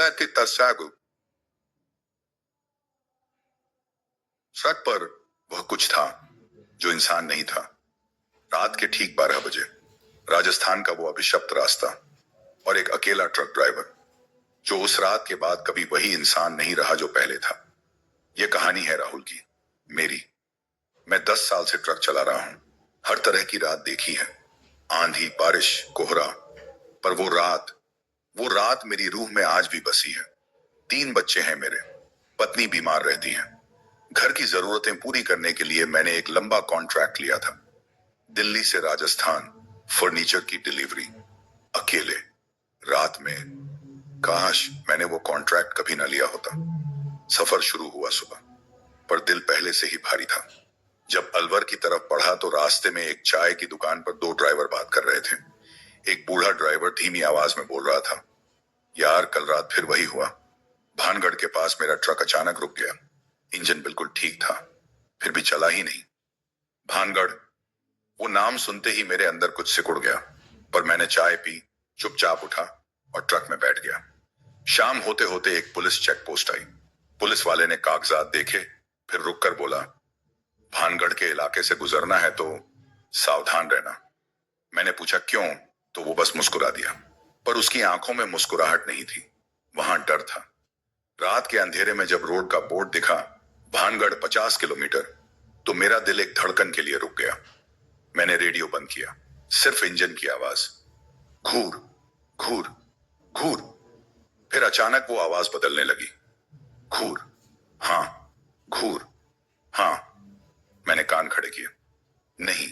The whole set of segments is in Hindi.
कि तस्सागु सड़क पर वह कुछ था जो इंसान नहीं था। रात के ठीक 12 बजे राजस्थान का वो अभिशप्त रास्ता और एक अकेला ट्रक ड्राइवर जो उस रात के बाद कभी वही इंसान नहीं रहा जो पहले था। यह कहानी है राहुल की, मेरी। मैं 10 साल से ट्रक चला रहा हूं। हर तरह की रात देखी है, आंधी, बारिश, कोहरा। पर वो रात मेरी रूह में आज भी बसी है। 3 बच्चे हैं मेरे, पत्नी बीमार रहती है। घर की जरूरतें पूरी करने के लिए मैंने एक लंबा कॉन्ट्रैक्ट लिया था। दिल्ली से राजस्थान, फर्नीचर की डिलीवरी, अकेले, रात में। काश मैंने वो कॉन्ट्रैक्ट कभी ना लिया होता। सफर शुरू हुआ सुबह, पर दिल पहले से ही भारी था। जब अलवर की तरफ बढ़ा तो रास्ते में एक चाय की दुकान पर 2 ड्राइवर बात कर रहे थे। एक बूढ़ा ड्राइवर धीमी आवाज में बोल रहा था, यार कल रात फिर वही हुआ। भानगढ़ के पास मेरा ट्रक अचानक रुक गया। इंजन बिल्कुल ठीक था, फिर भी चला ही नहीं। भानगढ़, वो नाम सुनते ही मेरे अंदर कुछ सिकुड़ गया। पर मैंने चाय पी, चुपचाप उठा और ट्रक में बैठ गया। शाम होते होते एक पुलिस चेक पोस्ट आई। पुलिस वाले ने कागजात देखे, फिर रुककर बोला, भानगढ़ के इलाके से गुजरना है तो सावधान रहना। मैंने पूछा क्यों, तो वो बस मुस्कुरा दिया। पर उसकी आंखों में मुस्कुराहट नहीं थी, वहां डर था। रात के अंधेरे में जब रोड का बोर्ड दिखा, भानगढ़ 50 किलोमीटर, तो मेरा दिल एक धड़कन के लिए रुक गया। मैंने रेडियो बंद किया, सिर्फ इंजन की आवाज, घूर घूर घूर। फिर अचानक वो आवाज बदलने लगी, घूर हाँ, घूर हाँ। मैंने कान खड़े किए। नहीं,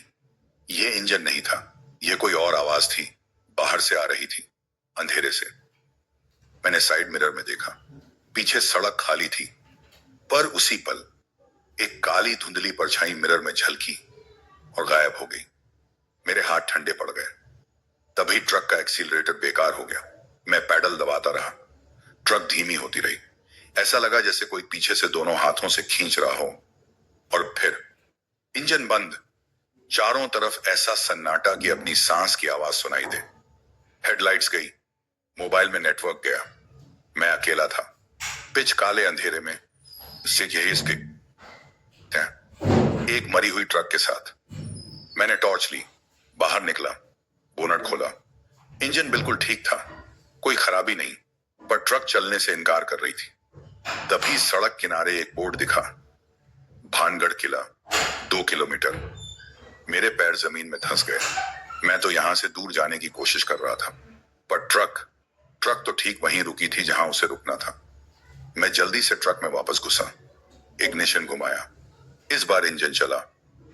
ये इंजन नहीं था, ये कोई और आवाज थी, बाहर से आ रही थी, अंधेरे से। मैंने साइड मिरर में देखा, पीछे सड़क खाली थी, पर उसी पल एक काली धुंधली परछाई मिरर में झलकी और गायब हो गई। मेरे हाथ ठंडे पड़ गए। तभी ट्रक का एक्सीलरेटर बेकार हो गया। मैं पैडल दबाता रहा, ट्रक धीमी होती रही। ऐसा लगा जैसे कोई पीछे से दोनों हाथों से खींच रहा हो। और फिर इंजन बंद। चारों तरफ ऐसा सन्नाटा कि अपनी सांस की आवाज सुनाई दे। हेडलाइट्स गई, मोबाइल में नेटवर्क गया। मैं अकेला था, पिच काले अंधेरे में, एक मरी हुई ट्रक के साथ। मैंने टॉर्च ली, बाहर निकला, बोनट खोला। इंजन बिल्कुल ठीक था, कोई खराबी नहीं, पर ट्रक चलने से इनकार कर रही थी। तभी सड़क किनारे एक बोर्ड दिखा, भानगढ़ किला 2 किलोमीटर। मेरे पैर जमीन में धंस गए। मैं तो यहां से दूर जाने की कोशिश कर रहा था, पर ट्रक तो ठीक वहीं रुकी थी जहां उसे रुकना था। मैं जल्दी से ट्रक में वापस घुसा, इग्निशन घुमाया। इस बार इंजन चला,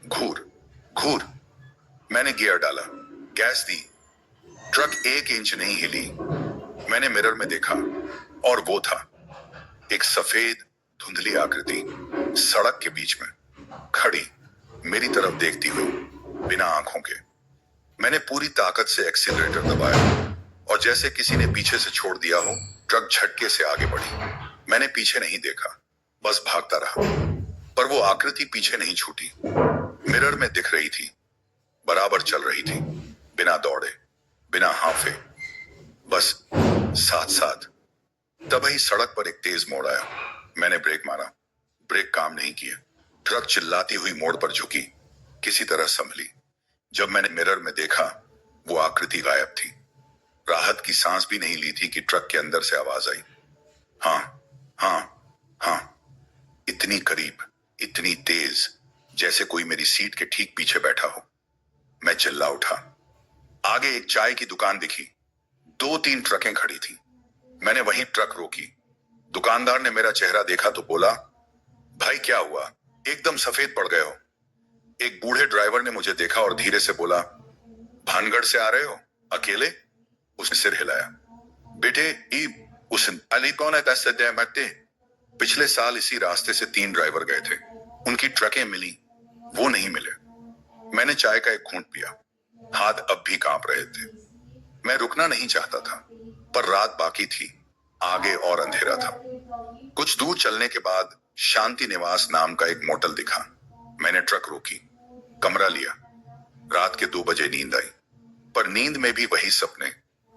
घूर घूर। मैंने गियर डाला, गैस दी, ट्रक 1 इंच नहीं हिली। मैंने मिरर में देखा और वो था एक सफेद धुंधली आकृति, सड़क के बीच में खड़ी, मेरी तरफ देखती हुई, बिना आंखों के। मैंने पूरी ताकत से एक्सीलरेटर दबाया और जैसे किसी ने पीछे से छोड़ दिया हो, ट्रक झटके से आगे बढ़ी। मैंने पीछे नहीं देखा, बस भागता रहा। पर वो आकृति पीछे नहीं छूटी, मिरर में दिख रही थी, बराबर चल रही थी, बिना दौड़े, बिना हांफे, बस साथ साथ। तभी सड़क पर एक तेज मोड़ आया। मैंने ब्रेक मारा, ब्रेक काम नहीं किए। ट्रक चिल्लाती हुई मोड़ पर झुकी, किसी तरह संभली। जब मैंने मिरर में देखा, वो आकृति गायब थी। राहत की सांस भी नहीं ली थी कि ट्रक के अंदर से आवाज आई, हाँ हाँ हाँ। इतनी करीब, इतनी तेज, जैसे कोई मेरी सीट के ठीक पीछे बैठा हो। मैं चिल्ला उठा। आगे एक चाय की दुकान दिखी, 2-3 ट्रकें खड़ी थी। मैंने वहीं ट्रक रोकी। दुकानदार ने मेरा चेहरा देखा तो बोला, भाई क्या हुआ, एकदम सफेद पड़ गए हो। एक बूढ़े ड्राइवर ने मुझे देखा और धीरे से बोला, भानगढ़ से आ रहे हो, अकेले? उसने सिर हिलाया। बेटे, उस अली कौन है? पिछले साल इसी रास्ते से 3 ड्राइवर गए थे, उनकी ट्रकें मिली, वो नहीं मिले। मैंने चाय का एक घूंट पिया, हाथ अब भी कांप रहे थे। मैं रुकना नहीं चाहता था, पर रात बाकी थी, आगे और अंधेरा था। कुछ दूर चलने के बाद शांति निवास नाम का एक मोटल दिखा। मैंने ट्रक रोकी, कमरा लिया। रात के 2 बजे नींद आई, पर नींद में भी वही सपने।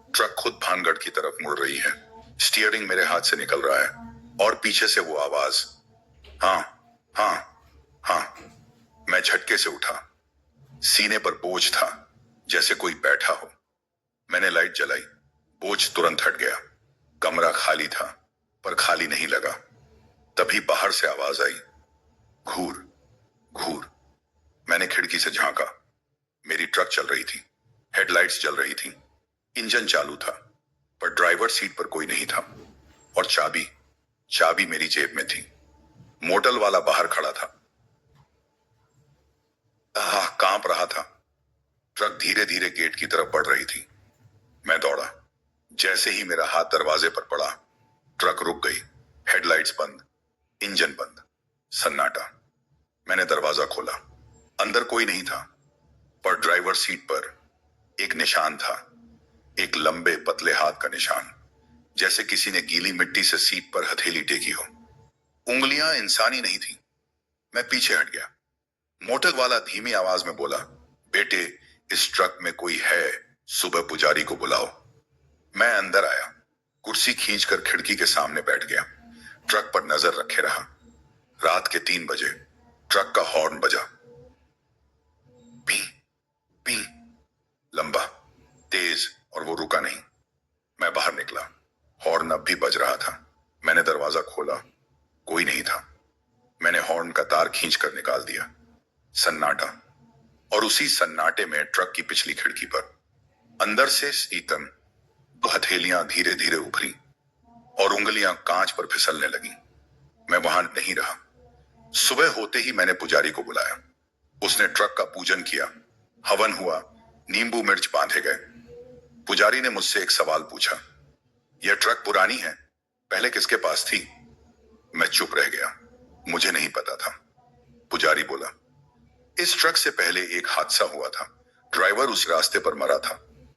ट्रक खुद भानगढ़ की तरफ मुड़ रही है, स्टीयरिंग मेरे हाथ से निकल रहा है और पीछे से वो आवाज, हाँ, हाँ, हाँ। मैं झटके से उठा। सीने पर बोझ था, जैसे कोई बैठा हो। मैंने लाइट जलाई। बोझ तुरंत हट गया। कमरा खाली था, पर खाली नहीं लगा। तभी बाहर से आवाज आई, घूर, घूर। मैंने खिड़की से झांका। मेरी ट्रक चल रही थी, हेडलाइट्स जल रही थी, इंजन चालू था, पर ड्राइवर सीट पर कोई नहीं था। और चाबी, चाबी मेरी जेब में थी। मोटल वाला बाहर खड़ा था, कांप रहा था। ट्रक धीरे धीरे गेट की तरफ बढ़ रही थी। मैं दौड़ा। जैसे ही मेरा हाथ दरवाजे पर पड़ा, ट्रक रुक गई। हेडलाइट्स बंद, इंजन बंद, सन्नाटा। मैंने दरवाजा खोला। अंदर कोई नहीं था, पर ड्राइवर सीट पर एक निशान था, एक लंबे पतले हाथ का निशान, जैसे किसी ने गीली मिट्टी से सीट पर हथेली टेकी हो। उंगलियां इंसानी नहीं थी। मैं पीछे हट गया। मोटर वाला धीमी आवाज में बोला, बेटे, इस ट्रक में कोई है, सुबह पुजारी को बुलाओ। मैं अंदर आया। कुर्सी खींचकर खिड़की के सामने बैठ गया। ट्रक पर नजर रखे रहा। रात के 3 बजे ट्रक का हॉर्न बजा। पी, पी, लंबा, तेज, और वो रुका नहीं। मैं बाहर निकला। हॉर्न अब भी बज रहा था। मैंने दरवाजा खोला। कोई नहीं था। मैंने हॉर्न का तार खींचकर निकाल दिया। सन्नाटा। और उसी सन्नाटे में ट्रक की पिछली खिड़की पर अंदर से शीतन, तो हथेलियां धीरे धीरे उभरी और उंगलियां कांच पर फिसलने लगी। मैं वहां नहीं रहा। सुबह होते ही मैंने पुजारी को बुलाया। उसने ट्रक का पूजन किया, हवन हुआ, नींबू मिर्च बांधे गए। पुजारी ने मुझसे एक सवाल पूछा, यह ट्रक पुरानी है, पहले किसके पास थी? मैं चुप रह गया। मुझे नहीं पता था। पुजारी बोला, इस ट्रक से पहले एक हादसा हुआ था। ड्राइवर उस रास्ते पर मरा था।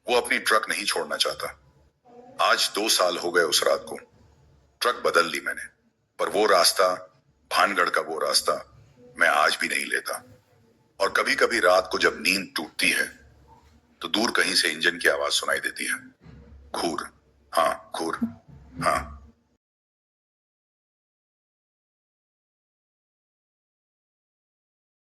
वो अपनी ट्रक नहीं छोड़ना चाहता। आज 2 साल हो गए उस रात को। ट्रक बदल ली मैंने, पर वो रास्ता, भानगढ़ का वो रास्ता, मैं आज भी नहीं लेता। और कभी कभी रात को जब नींद टूटती है, तो दूर कहीं से इंजन की आवाज सुनाई देती है, घूर, हाँ, घूर, हाँ।